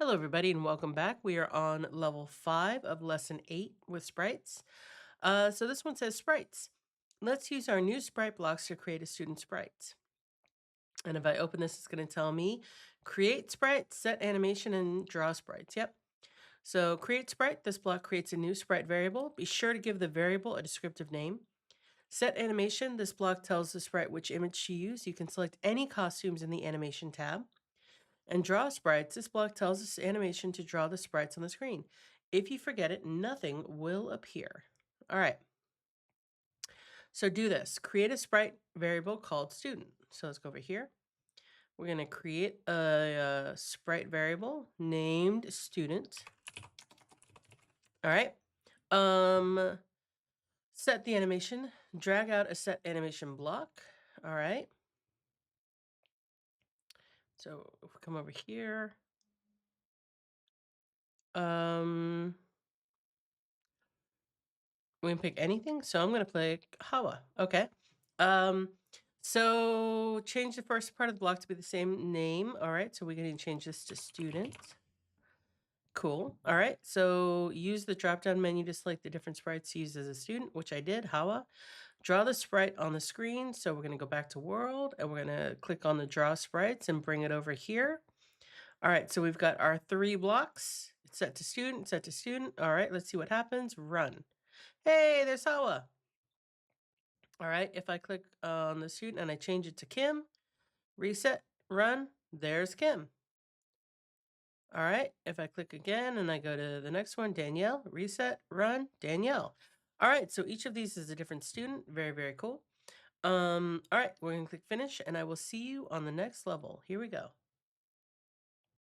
Hello, everybody, and welcome back. We are on level 5 of lesson 8 with sprites. So this one says sprites. Let's use our new sprite blocks to create a student sprite. And if I open this, it's going to tell me create sprite, set animation, and draw sprites. Yep. So create sprite. This block creates a new sprite variable. Be sure to give the variable a descriptive name. Set animation. This block tells the sprite which image to use. You can select any costumes in the animation tab. And draw sprites, this block tells this animation to draw the sprites on the screen. If you forget it, nothing will appear. All right, so do this. Create a sprite variable called student. So let's go over here. We're going to create a sprite variable named student. All right. Set the animation. Drag out a set animation block. All right. So if we come over here. We can pick anything. So I'm going to pick Hawa. Okay. Um, so change the first part of the block to be the same name. All right. So we're going to change this to student. Cool. All right. So use the drop down menu to select the different sprites used as a student, which I did. Hawa. Draw the sprite on the screen. So we're going to go back to world and we're going to click on the draw sprites and bring it over here. All right. So we've got our 3 blocks. It's set to student, set to student. All right. Let's see what happens. Run. Hey, there's Hawa. All right, if I click on the student and I change it to Kim, reset, run, there's Kim. All right, if I click again and I go to the next one, Danielle, reset, run, Danielle. All right, so each of these is a different student. Very, very cool. All right, we're gonna click finish and I will see you on the next level. Here we go.